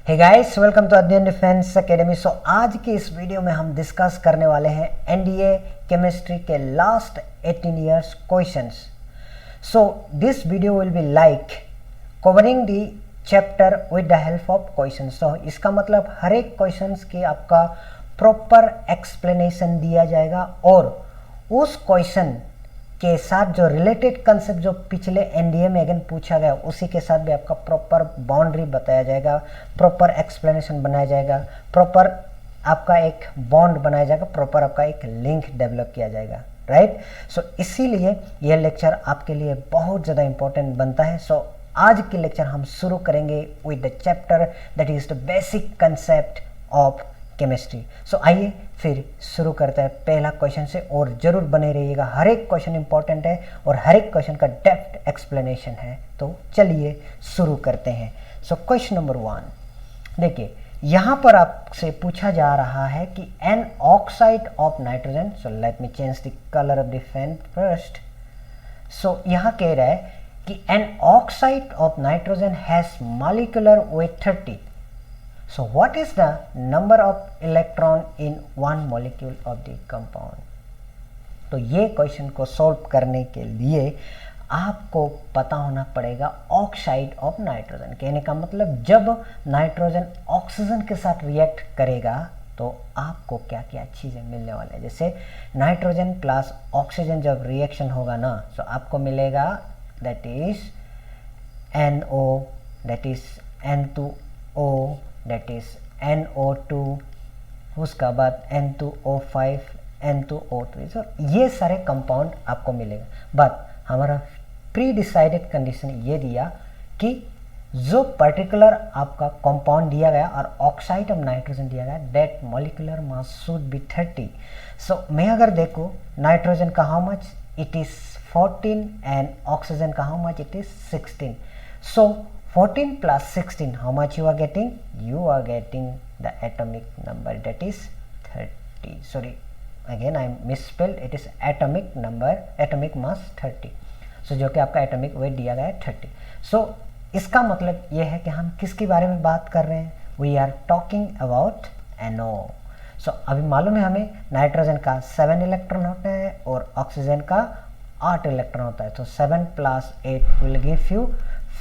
Hey guys, welcome to अध्ययन defence academy. सो आज की इस वीडियो में हम डिस्कस करने वाले हैं एनडीए केमिस्ट्री के last 18 years questions. So this video will be like covering the chapter with the help of questions. So इसका मतलब हर एक क्वेश्चंस की आपका प्रॉपर एक्सप्लेनेशन दिया जाएगा और उस क्वेश्चन के साथ जो रिलेटेड कंसेप्ट जो पिछले एनडीए में अगेन पूछा गया उसी के साथ भी आपका प्रॉपर बाउंड्री बताया जाएगा, प्रॉपर एक्सप्लेनेशन बनाया जाएगा, प्रॉपर आपका एक बॉन्ड बनाया जाएगा, प्रॉपर आपका एक लिंक डेवलप किया जाएगा, राइट। सो इसीलिए यह लेक्चर आपके लिए बहुत ज़्यादा इंपॉर्टेंट बनता है। सो आज की लेक्चर हम शुरू करेंगे with the chapter that is the basic concept of chemistry. So आइए फिर शुरू करते हैं पहला क्वेश्चन से, और जरूर बने रहिएगा, हर एक क्वेश्चन इंपॉर्टेंट है और हर एक क्वेश्चन का डेप्थ एक्सप्लेनेशन है। तो चलिए शुरू करते हैं। सो क्वेश्चन नंबर 1 देखिए, यहाँ पर आपसे पूछा जा रहा है कि an oxide of nitrogen, so let me change the colour of the pen first. So यहाँ कह रहा है कि an oxide of nitrogen has molecular weight 30। So what is the number of electron in one molecule of the compound? तो ये question को solve करने के लिए आपको पता होना पड़ेगा ऑक्साइड ऑफ नाइट्रोजन। कहने का मतलब जब नाइट्रोजन ऑक्सीजन के साथ रिएक्ट करेगा तो आपको क्या क्या चीज़ें मिलने वाले हैं। जैसे नाइट्रोजन प्लस ऑक्सीजन जब रिएक्शन होगा ना, तो आपको मिलेगा that is NO, that is N2O, that is NO2, उसका बाद N2O5, N2O3। so ये सारे कंपाउंड आपको मिलेगा। बट हमारा प्री डिसाइडेड कंडीशन ये दिया कि जो पर्टिकुलर आपका कंपाउंड दिया गया और ऑक्साइड ऑफ नाइट्रोजन दिया गया, that molecular mass should be 30। So मैं अगर देखूँ नाइट्रोजन का how much, it is 14 and oxygen का how much, it is 16। So 14 plus 16, how much you are getting? You are getting the atomic number, that is 30. Sorry, again I misspelled, it is atomic number, atomic mass 30। so जो कि आपका atomic weight दिया गया है 30। so इसका मतलब ये है कि हम किसके बारे में बात कर रहे हैं? We are talking about NO। so अभी मालूम है हमें नाइट्रोजन का 7 इलेक्ट्रॉन होता है और ऑक्सीजन का 8 इलेक्ट्रॉन होता है। तो 7 plus 8 will give you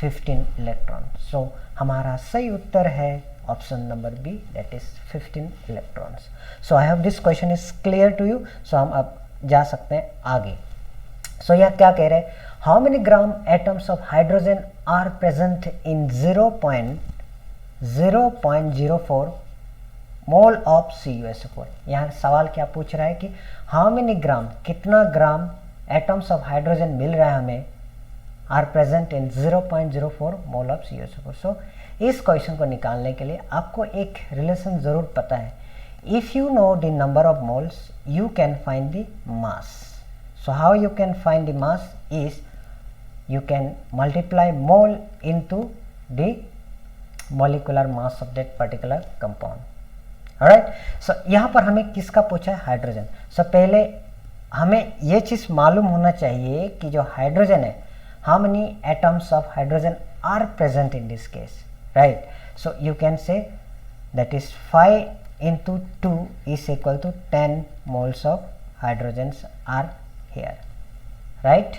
15 electron. So हमारा सही उत्तर है option number B, that is 15 electrons. So I hope this question is clear to you. So हम अब जा सकते हैं आगे। सो यह क्या कह रहे हैं? How many gram atoms of hydrogen are present in 0.04 mole of CuSO4। यहाँ सवाल क्या पूछ रहा है कि हाउ मेनी ग्राम, कितना ग्राम एटम्स ऑफ हाइड्रोजन मिल रहा है हमें, are present in 0.04 mole of CuSO4। So इस क्वेश्चन को निकालने के लिए आपको एक रिलेशन जरूर पता है। If you know the number of moles you can find the mass. So how you can find the mass is you can multiply mole into the molecular mass of that particular compound. Alright. So यहाँ पर हमें किसका पूछा है? Hydrogen. सो पहले हमें ये चीज़ मालूम होना चाहिए कि जो हाइड्रोजन है, how many atoms of hydrogen are present in this case, right? So you can say that is 5 into 2 is equal to 10 moles of hydrogens are here, right?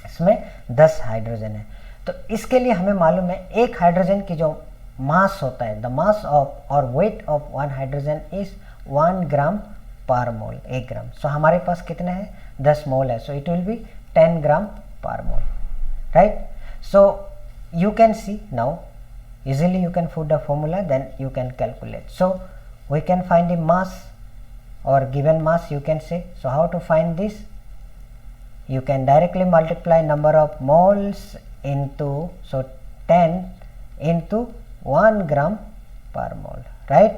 इसमें 10 हाइड्रोजन है। तो इसके लिए हमें मालूम है एक हाइड्रोजन की जो मास होता है, द मास ऑफ और weight of 1 hydrogen is 1 gram per मोल, 1 ग्राम। सो हमारे पास कितने हैं? 10 मोल है। So it will be 10 gram per mole, right? So you can see now easily you can put the formula, then you can calculate. So we can find the mass or given mass, you can say. So how to find this? You can directly multiply number of moles into, so 10 into 1 gram per mole, right?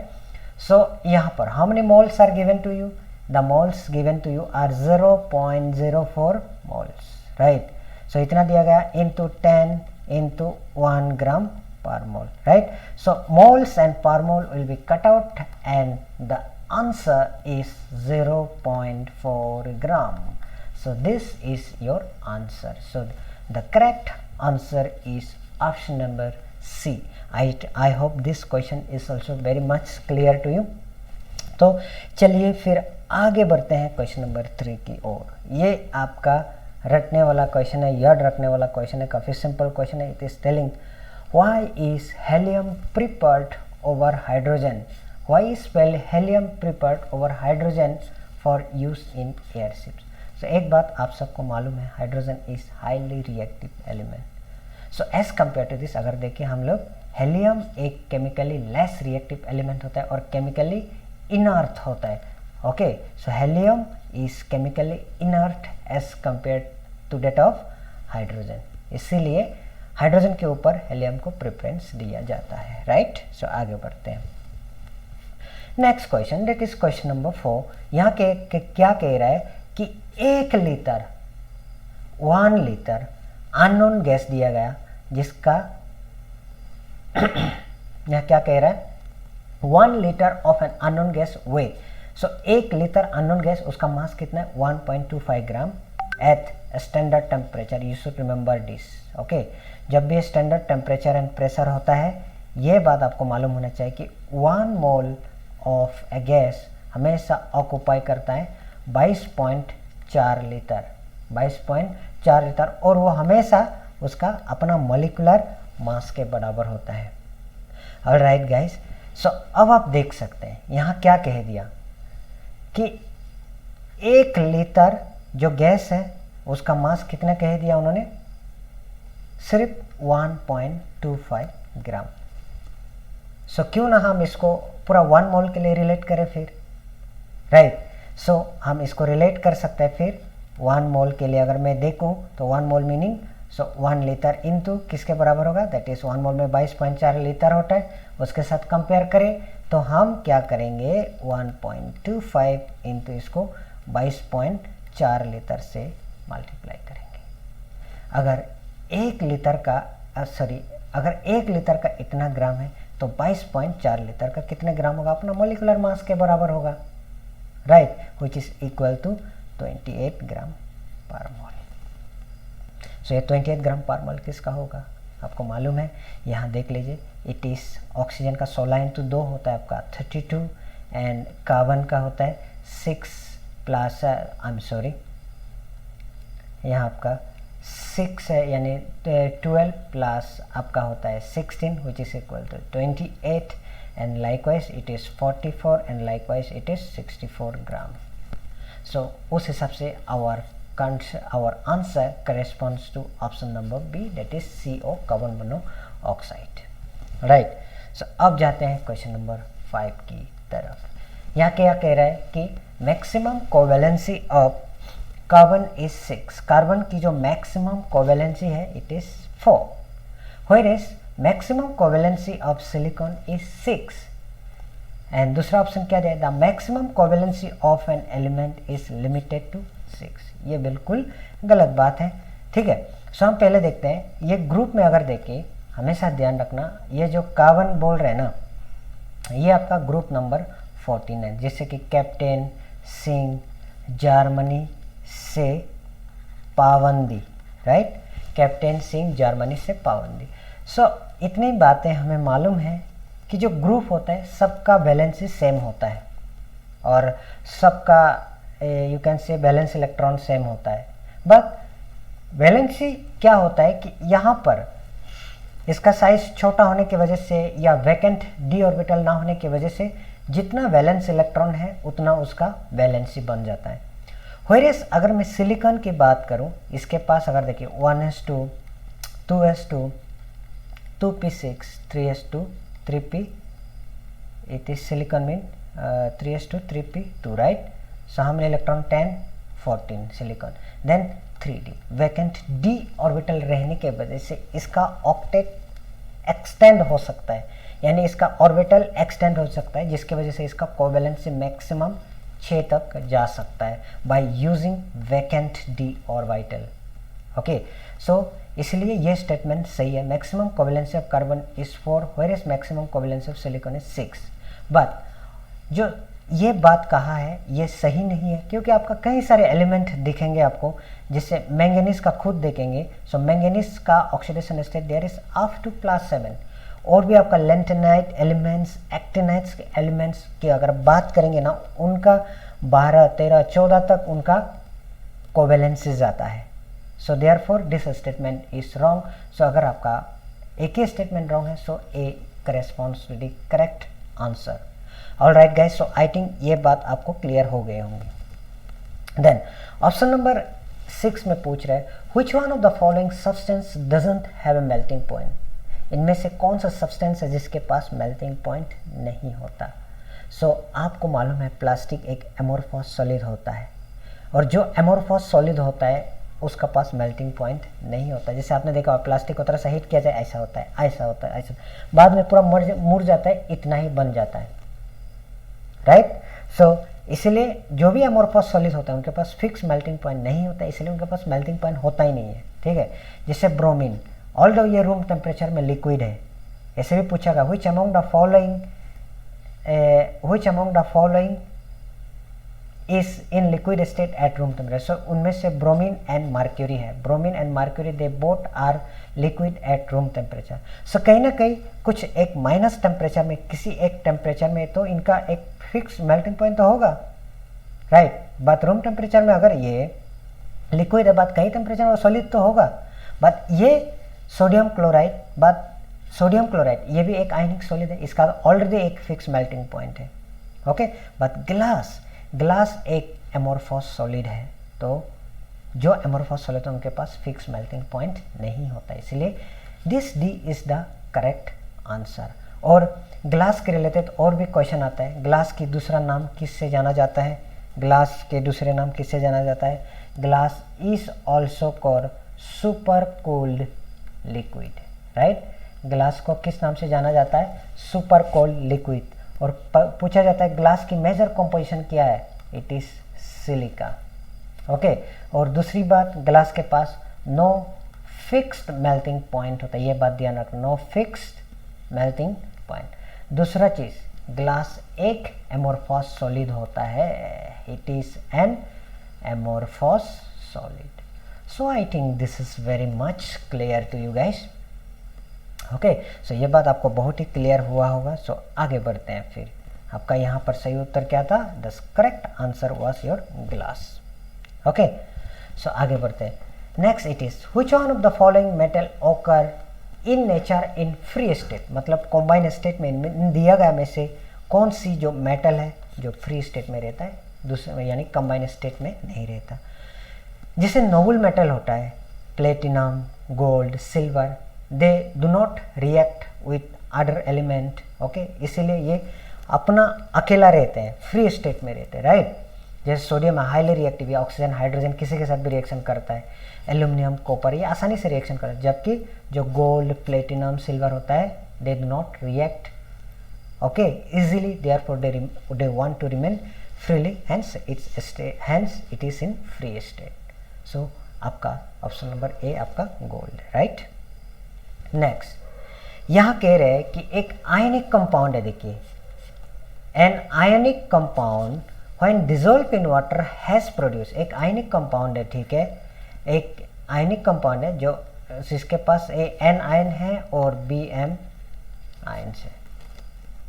So यहाँ पर how many moles are given to you? The moles given to you are 0.04 moles, right? So इतना दिया गया into 10 into 1 gram per mole, right? So moles and per mole will be cut out and the answer is 0.4 gram. So this is your answer. So the correct answer is option number C. I hope this question is also very much clear to you. तो चलिए फिर आगे बढ़ते हैं question number 3 की ओर। ये आपका रटने वाला क्वेश्चन है, याद रखने वाला क्वेश्चन है, काफ़ी सिंपल क्वेश्चन है। It is telling why is helium preferred over hydrogen, why is helium preferred over hydrogen for use in airships. सो एक बात आप सबको मालूम है, hydrogen is highly reactive element. So as compare to this अगर देखें हम लोग, हेलियम एक केमिकली लेस रिएक्टिव एलिमेंट होता है और केमिकली इनर्ट होता है। Okay, so helium is chemically inert as compare to that of hydrogen, इसीलिए हाइड्रोजन के ऊपर हेलियम को प्रेफरेंस दिया जाता है, राइट। सो आगे बढ़ते हैं next question, that is question number 4। यहाँ के क्या कह रहा है कि 1 लीटर 1 लीटर अननोन गैस दिया गया, जिसका यहाँ क्या कह रहा है, 1 litre of an unknown gas weigh. So 1 litre unknown gas, उसका मास कितना है 1.25 gram at standard temperature. You should remember this. Okay, जब भी स्टैंडर्ड टेम्परेचर एंड प्रेशर होता है, ये बात आपको मालूम होना चाहिए कि 1 मोल ऑफ ए गैस हमेशा ऑक्यूपाई करता है 22.4 लीटर, 22.4 लीटर, और वो हमेशा उसका अपना मॉलिक्यूलर मास के बराबर होता है। ऑलराइट गाइस, सो अब आप देख सकते हैं यहाँ क्या कह दिया कि 1 लीटर जो गैस है उसका मास कितना कह दिया उन्होंने, सिर्फ 1.25 ग्राम। सो क्यों ना हम इसको पूरा 1 मोल के लिए रिलेट करें फिर, राइट। सो हम इसको रिलेट कर सकते हैं फिर 1 मोल के लिए। अगर मैं देखूं तो 1 मोल मीनिंग 1 लीटर इंटू किसके बराबर होगा, दैट इज 1 मोल में 22.4 लीटर होता है, उसके साथ कंपेयर करें तो हम क्या करेंगे 1.25 इंटू इसको 22.4 लीटर से मल्टीप्लाई करेंगे। अगर 1 लीटर का अगर 1 लीटर का इतना ग्राम है तो 22.4 लीटर का कितने ग्राम होगा, अपना मोलिकुलर मास के बराबर होगा, right, which is equal to 28 gram per mole. सो ये 28 ग्राम पर मोल किसका होगा आपको मालूम है। यहाँ देख लीजिए, इट इज ऑक्सीजन का 16 इंटू 2 होता है आपका 32, एंड कार्बन का होता है 6 प्लस यहाँ आपका 6 है, यानी 12 प्लस आपका होता है 16 which is equal to 28, and likewise it is 44, and likewise it is 64 gram. So उस हिसाब से our answer corresponds to option number B, that is CO, carbon monoxide, right. So अब जाते हैं क्वेश्चन नंबर 5 की तरफ। यहाँ क्या कह रहा है कि maximum covalency of carbon is 6, carbon की जो मैक्सिमम कोवेलेंसी है it is 4, whereas maximum covalency of silicon is 6, and दूसरा ऑप्शन क्या है, the maximum covalency of an element is limited to 6। ये बिल्कुल गलत बात है, ठीक है। सो हम पहले देखते हैं, ये ग्रुप में अगर देखें, हमेशा ध्यान रखना, ये जो कार्बन बोल रहे हैं ना, ये आपका ग्रुप नंबर 14 है, जैसे कि कैप्टन सिंह जर्मनी से पाबंदी, राइट, कैप्टन सिंह जर्मनी से पाबंदी। सो इतनी बातें हमें मालूम है कि जो ग्रुप होता है सबका वैलेंसी सेम होता है और सबका you can say valence electron same होता है, बट वैलेंसी क्या होता है कि यहाँ पर इसका साइज छोटा होने की वजह से या वैकेंट डी ऑर्बिटल ना होने की वजह से जितना वैलेंस इलेक्ट्रॉन है उतना उसका वैलेंसी बन जाता है। व्हेयरएज अगर मैं सिलिकॉन की बात करूँ, इसके पास अगर देखिए 1s2 2s2 2p6 3s2 3p, it is silicon mean 3s2 3p2, right. So हमने electron 10 14 silicon, then 3d vacant D orbital रहने के वजह से इसका ऑक्टेट एक्सटेंड हो सकता है, यानी इसका ऑर्बिटल एक्सटेंड हो सकता है, जिसकी वजह से इसका कोवेलेंसी मैक्सिमम 6 तक जा सकता है by using vacant D orbital. Okay, so इसलिए ये स्टेटमेंट सही है, maximum covalency of carbon is 4 whereas maximum covalency of silicon is 6। But जो ये बात कहा है ये सही नहीं है, क्योंकि आपका कई सारे एलिमेंट दिखेंगे आपको, जिससे मैंगनीज का खुद देखेंगे। सो मैंगनीज का oxidation state there is up to +7, और भी आपका लेंटेनाइट एलिमेंट्स, एक्टिनाइट्स के एलिमेंट्स की अगर बात करेंगे ना, उनका 12, 13, 14 तक उनका कोवेलेंसेस आता है। So therefore this statement is wrong. So अगर आपका एक ही स्टेटमेंट रॉन्ग है, so A corresponds to the correct answer. Alright guys, so I think ये बात आपको क्लियर हो गए होंगे। देन ऑप्शन नंबर 6 में पूछ रहे हैं which one of the following substance doesn't have a melting point. इनमें से कौन सा सब्सटेंस है जिसके पास मेल्टिंग पॉइंट नहीं होता। सो आपको मालूम है प्लास्टिक एक एमोर्फस सॉलिड होता है, और जो एमोर्फस सॉलिड होता है उसका पास मेल्टिंग पॉइंट नहीं होता। जैसे आपने देखा प्लास्टिक को थोड़ा सा हीट किया जाए, ऐसा होता है, ऐसा होता है, ऐसा, बाद में पूरा मुड़ जाता है, इतना ही बन जाता है, राइट। सो इसलिए जो भी एमोर्फस सॉलिड होता है उनके पास फिक्स मेल्टिंग पॉइंट नहीं होता, इसलिए उनके पास मेल्टिंग पॉइंट होता ही नहीं है, ठीक है। जैसे ब्रोमीन, ऑल्दो ये रूम टेम्परेचर में लिक्विड है, ऐसे भी पूछा गया which among the following is in liquid state at room temperature. So उनमें से ब्रोमीन एंड मर्क्यूरी है। Bromine and mercury they both are liquid at room temperature. So कहीं ना कहीं कुछ एक माइनस टेम्परेचर में, किसी एक टेम्परेचर में तो इनका एक फिक्स मेल्टिंग पॉइंट तो होगा, राइट। बात रूम टेम्परेचर में अगर ये लिक्विड है, बात कहीं टेम्परेचर में सॉलिड तो होगा। बात ये सोडियम क्लोराइड ये भी एक आयनिक सॉलिड है, इसका ऑलरेडी एक फिक्स मेल्टिंग पॉइंट है, ओके। बट ग्लास एक एमोर्फस सॉलिड है, तो जो एमोर्फस सॉलिड है उनके पास फिक्स मेल्टिंग पॉइंट नहीं होता, इसलिए this D is the correct answer. और ग्लास के रिलेटेड और भी क्वेश्चन आता है, ग्लास की दूसरा नाम किससे जाना जाता है, ग्लास के दूसरे नाम किससे जाना जाता है। Glass is also called super cold liquid, right. Glass को किस नाम से जाना जाता है, सुपर कोल्ड लिक्विड। और पूछा जाता है ग्लास की मेजर कंपोजिशन क्या है, इट इज सिलिका, ओके। और दूसरी बात, ग्लास के पास नो फिक्स्ड मेल्टिंग पॉइंट होता है, ये बात ध्यान रखना, नो फिक्स्ड मेल्टिंग पॉइंट। दूसरा चीज, ग्लास एक एमोर्फस सॉलिड होता है, it is an amorphous solid. So I think this is very much clear to you guys, okay. So ये बात आपको बहुत ही क्लियर हुआ होगा। सो आगे बढ़ते हैं फिर। आपका यहाँ पर सही उत्तर क्या था, the correct answer was your glass, okay. So आगे बढ़ते हैं। Next it is which one of the following metal occur in nature in free state, मतलब कॉम्बाइन स्टेट में दिया गया में से कौन सी जो मेटल है जो फ्री स्टेट में रहता है, दूसरे यानी कंबाइन स्टेट में नहीं रहता। जैसे नोबल मेटल होता है, platinum, gold, silver, they do not react with other element, okay. इसीलिए ये अपना अकेला रहते हैं, फ्री स्टेट में रहते हैं, राइट। जैसे सोडियम हाईली रिएक्टिव, या ऑक्सीजन हाइड्रोजन किसी के साथ भी रिएक्शन करता है, एल्यूमिनियम, कॉपर, ये आसानी से रिएक्शन करता है। जबकि जो गोल्ड, प्लेटिनम, सिल्वर होता है, they do not react, okay, easily, therefore they want to remain freely, hence it is in free state. So आपका ऑप्शन नंबर ए आपका गोल्ड, राइट। नेक्स्ट यहाँ कह रहे हैं कि एक आयनिक कंपाउंड है, देखिए an ionic compound when dissolve in water has produce. एक आयनिक कंपाउंड है, ठीक है, एक आयनिक कंपाउंड है जो जिसके पास एन आयन है और बी एम आयन है,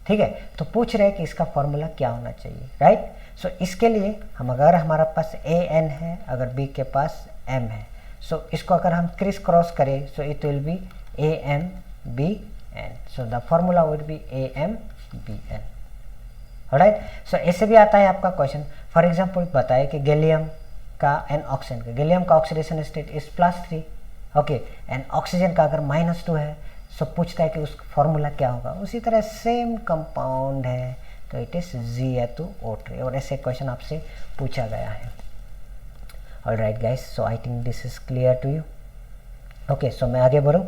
ठीक है। तो पूछ रहे हैं कि इसका फॉर्मूला क्या होना चाहिए, राइट। सो इसके लिए हम, अगर हमारा पास ए एन है, अगर बी के पास एम है, सो इसको अगर हम क्रिस क्रॉस करें, so it will be AMBN. So the formula would be AMBN. Alright. So ऐसे भी आता है आपका क्वेश्चन, फॉर एग्जाम्पल बताए कि गैलियम का एंड ऑक्सीजन का, गैलियम का oxidation state is +3, okay, and oxygen का अगर -2 है, सो पूछता है कि उस फॉर्मूला क्या होगा। उसी तरह सेम कंपाउंड है तो इट इज ZaO3, और ऐसे क्वेश्चन आपसे पूछा गया है। Alright guys, so I think this is clear to you, okay. So मैं आगे बढ़ूँ,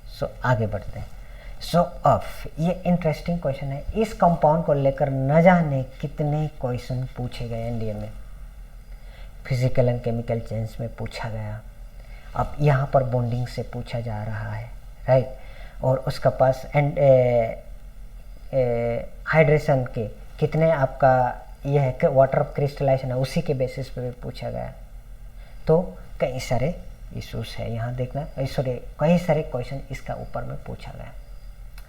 सो आगे बढ़ते हैं। सो अब ये इंटरेस्टिंग क्वेश्चन है, इस कंपाउंड को लेकर न जाने कितने क्वेश्चन पूछे गए एनडीए में, फिजिकल एंड केमिकल चेंज में पूछा गया, अब यहाँ पर बॉन्डिंग से पूछा जा रहा है, राइट। और उसका पास एंड हाइड्रेशन के कितने आपका यह है कि वाटर क्रिस्टलाइजेशन है, उसी के बेसिस पे भी पूछा गया। तो कई सारे इशूज है यहाँ देखना, सॉरी कई सारे क्वेश्चन इसका ऊपर में पूछा गया,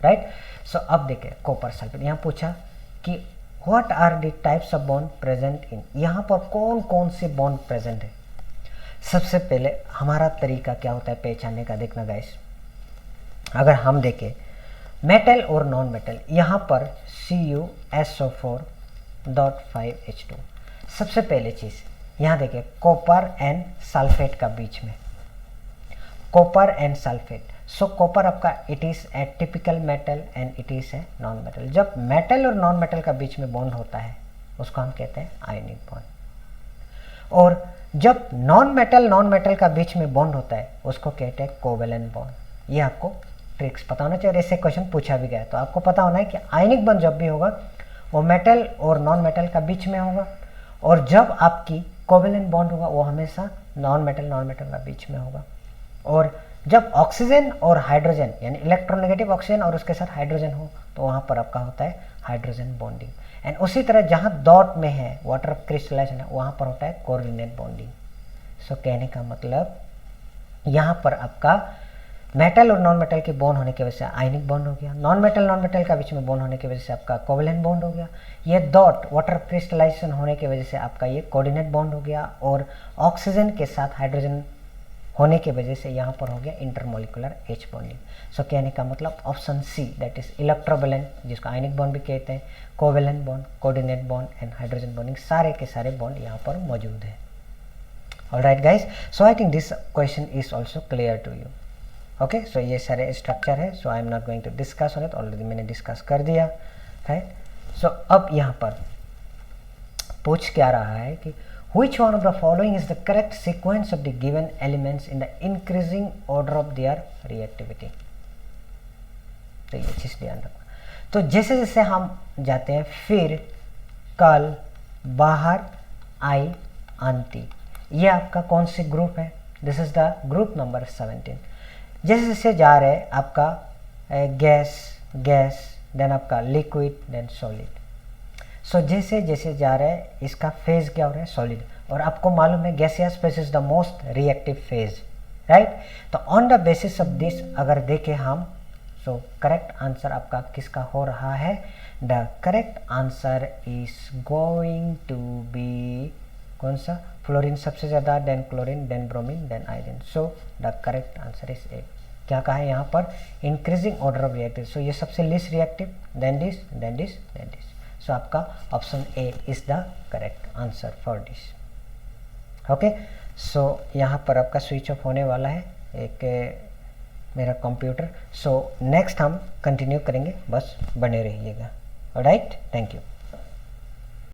राइट। सो अब देखें कॉपर सल्फेट, यहाँ पूछा कि what are the types of bond present in, यहाँ पर कौन कौन से बॉन्ड प्रेजेंट है। सबसे पहले हमारा तरीका क्या होता है पहचानने का, देखना गाइस, अगर हम देखें मेटल और नॉन मेटल, यहाँ पर CuSO4.5H2, सबसे पहले चीज़ यहाँ देखिए कॉपर एंड सल्फेट का बीच में, copper and sulphate. So copper आपका it is a typical metal and it is a non metal. जब मेटल और नॉन मेटल का बीच में बॉन्ड होता है उसको हम कहते हैं आयनिक बॉन्ड, और जब नॉन मेटल का बीच में बॉन्ड होता है उसको कहते हैं कोवेलेंट बॉन्ड। ये आपको ट्रिक्स पता होना चाहिए, ऐसे क्वेश्चन पूछा भी गया तो आपको पता होना है कि आयनिक बॉन्ड जब भी होगा वो मेटल और नॉन मेटल का बीच में होगा, और जब आपकी कोवेलेंट बॉन्ड होगा वो हमेशा नॉन मेटल का बीच में होगा। और जब ऑक्सीजन और हाइड्रोजन यानी इलेक्ट्रोनेगेटिव ऑक्सीजन और उसके साथ हाइड्रोजन हो तो वहाँ पर आपका होता है हाइड्रोजन बॉन्डिंग। एंड उसी तरह जहाँ डॉट में है वाटर क्रिस्टलाइजेशन है वहाँ पर होता है कोऑर्डिनेट बॉन्डिंग। सो कहने का मतलब यहाँ पर आपका मेटल और नॉन मेटल के बॉन्ड होने की वजह से आयनिक बॉन्ड हो गया, नॉन मेटल का बीच में बॉन्ड होने की वजह से आपका कोवेलेंट बॉन्ड हो गया, ये डॉट वाटर क्रिस्टलाइजेशन होने की वजह से आपका ये कोऑर्डिनेट बॉन्ड हो गया, और ऑक्सीजन के साथ हाइड्रोजन होने की वजह से यहाँ पर हो गया इंटरमोलिकुलर H बॉन्डिंग। सो कहने का मतलब option C that is electrovalent, जिसको आयनिक बॉन्ड भी कहते हैं, covalent bond, coordinate bond and hydrogen bonding, सारे के सारे बॉन्ड यहाँ पर मौजूद है। Alright guys, so I think this question is also clear to you. Okay, so ये सारे स्ट्रक्चर है, so I am not going to discuss on it, already मैंने डिस्कस कर दिया, राइट। सो अब यहाँ पर पूछ क्या रहा है कि which one of the following is the correct sequence of the given elements in the increasing order of their reactivity। तो ये चीज ध्यान रखना। तो जैसे जैसे हम जाते हैं फिर, कल, बाहर, आई, अंति, ये आपका कौन सी ग्रुप है, this is the group number 17। जैसे जैसे जा रहे हैं आपका गैस देन आपका लिक्विड देन सॉलिड। सो जैसे जैसे जा रहे हैं इसका फेज क्या हो रहा है सॉलिड, और आपको मालूम है gaseous phase is the most reactive phase, right. तो on the basis of this अगर देखें हम, सो करेक्ट आंसर आपका किसका हो रहा है, the correct answer is going to be कौन सा, फ्लोरीन सबसे ज़्यादा, then chlorine, then bromine, then iodine. So the correct answer is A, क्या कहा है यहाँ पर, increasing order of reactive. So ये सबसे least reactive, then this, then this, then this. So आपका option A is the correct answer for this. Okay, so यहाँ पर आपका स्विच ऑफ होने वाला है एक मेरा कंप्यूटर। सो नेक्स्ट हम कंटिन्यू करेंगे, बस बने रहिएगा। Alright, thank you.